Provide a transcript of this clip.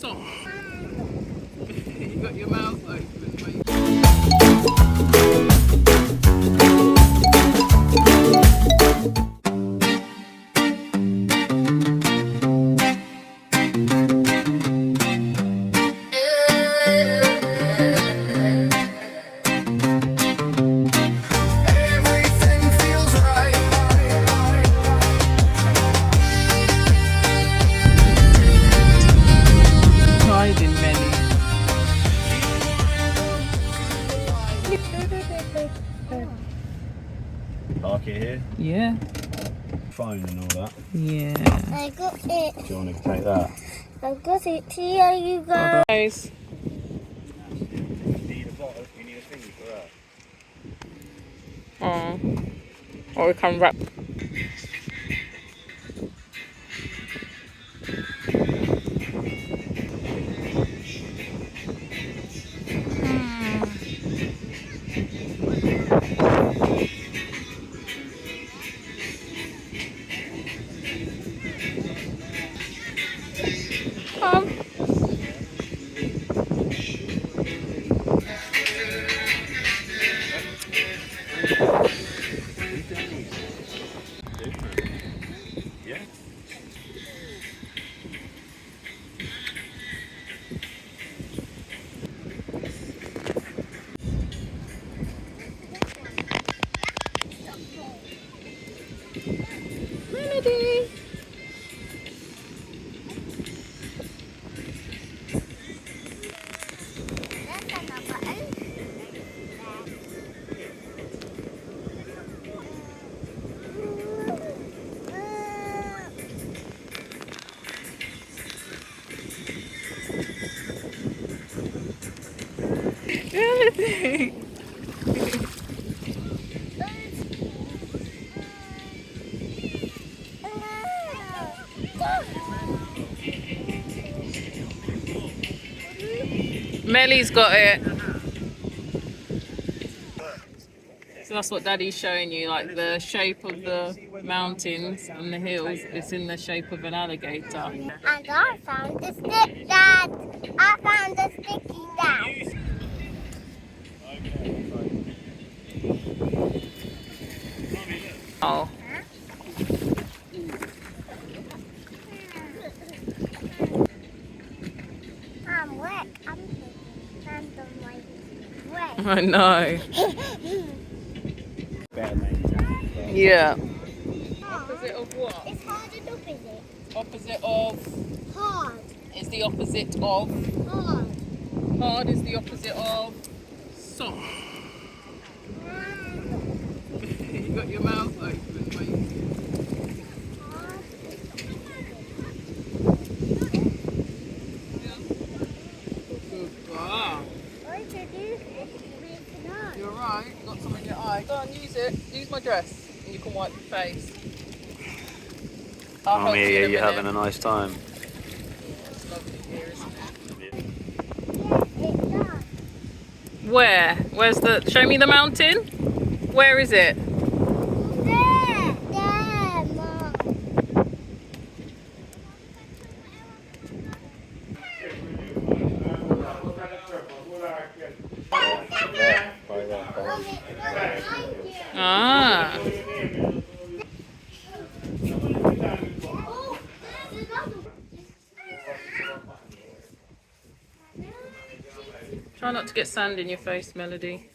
soft. You got your mouth open, mate. Park it here? Yeah. Phone and all that? Yeah. I got it. Do you want to take that? I got it. Here you go. Guys. You need a bottle, you need a thingy for her. Oh. Or we can wrap. Yeah? Melody. Melody. Melly's got it. So that's what Daddy's showing you, like the shape of the mountains and the hills. It's in the shape of an alligator. And I found the stick, Dad. I found the sticky, Dad. Oh. I'm wet. I'm wet. I know. Better maintain. Yeah. Opposite of what? It's hard and opposite. Opposite of? Hard. Is the opposite of? Hard. Hard is the opposite of? Soft. You got your mouth open, mate. Good girl. What did you do? You're right. Got some in your eye. Go on, use it. Use my dress, and you can wipe your face. I'll help you in a You're minute. having a nice time. It's lovely here, isn't it? It does. Where? Where's the? Show me the mountain. Where is it? There, Mom. Ah. Try not to get sand in your face, Melody.